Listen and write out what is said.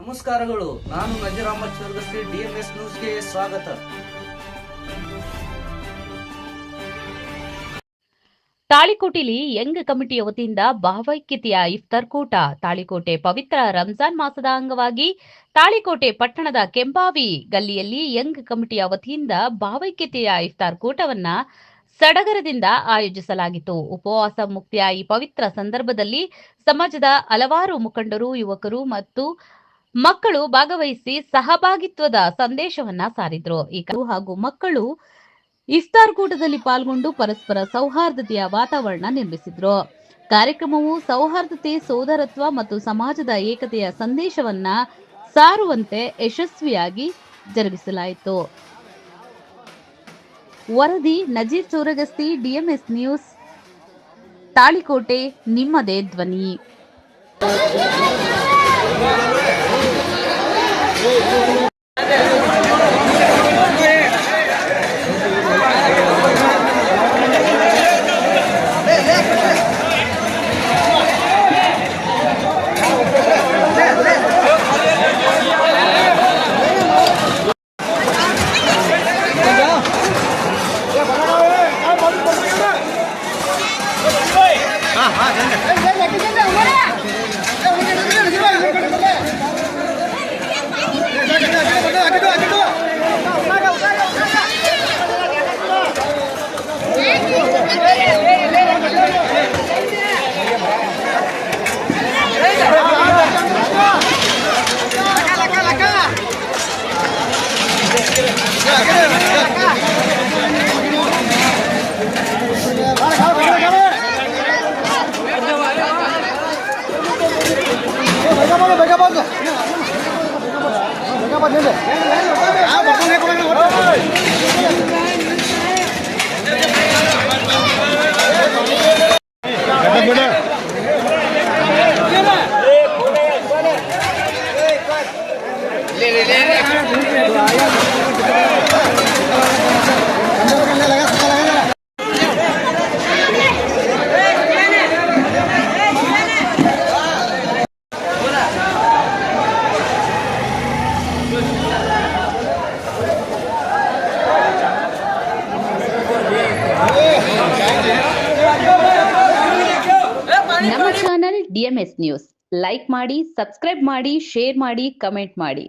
ನಮಸ್ಕಾರಗಳು. ನಾನು ನಜೀರ್ ಅಹಮದ್ ಚರ್ಗಸ್ತಿ. DMS ನ್ಯೂಸ್ಗೆ ಸ್ವಾಗತ. ತಾಳಿಕೋಟೆಯಲ್ಲಿ ಯಂಗ್ ಕಮಿಟಿಯ ವತಿಯಿಂದ ಭಾವೈಕ್ಯತೆಯ ಇಫ್ತಾರ್ ಕೂಟ. ತಾಳಿಕೋಟೆ ಪವಿತ್ರ ರಂಜಾನ್ ಮಾಸದ ಅಂಗವಾಗಿ ತಾಳಿಕೋಟೆ ಪಟ್ಟಣದ ಕೆಂಪಾವಿ ಗಲ್ಲಿಯಲ್ಲಿ ಯಂಗ್ ಕಮಿಟಿಯ ವತಿಯಿಂದ ಭಾವೈಕ್ಯತೆಯ ಇಫ್ತಾರ್ ಕೂಟವನ್ನ ಸಡಗರದಿಂದ ಆಯೋಜಿಸಲಾಗಿತ್ತು. ಉಪವಾಸ ಮುಕ್ತಿಯ ಈ ಪವಿತ್ರ ಸಂದರ್ಭದಲ್ಲಿ ಸಮಾಜದ ಹಲವಾರು ಮುಖಂಡರು, ಯುವಕರು ಮತ್ತು ಮಕ್ಕಳು ಭಾಗವಹಿಸಿ ಸಹಭಾಗಿತ್ವದ ಸಂದೇಶವನ್ನ ಸಾರಿದ್ರು. ಹಾಗೂ ಮಕ್ಕಳು ಇಫ್ತಾರ್ ಕೂಟದಲ್ಲಿ ಪಾಲ್ಗೊಂಡು ಪರಸ್ಪರ ಸೌಹಾರ್ದತೆಯ ವಾತಾವರಣ ನಿರ್ಮಿಸಿದ್ರು. ಕಾರ್ಯಕ್ರಮವು ಸೌಹಾರ್ದತೆ, ಸೋದರತ್ವ ಮತ್ತು ಸಮಾಜದ ಏಕತೆಯ ಸಂದೇಶವನ್ನ ಸಾರುವಂತೆ ಯಶಸ್ವಿಯಾಗಿ ಜರುಗಿಸಲಾಯಿತು. ವರದಿ ನಜೀರ್ ಚೋರಗಸ್ತಿ, DMS ನ್ಯೂಸ್, ತಾಳಿಕೋಟೆ. ನಿಮ್ಮದೇ ಧ್ವನಿ. ನಮ್ಮ ಚಾನೆಲ್ DMS ನ್ಯೂಸ್ ಲೈಕ್ ಮಾಡಿ, ಸಬ್ಸ್ಕ್ರೈಬ್ ಮಾಡಿ, ಶೇರ್ ಮಾಡಿ, ಕಮೆಂಟ್ ಮಾಡಿ.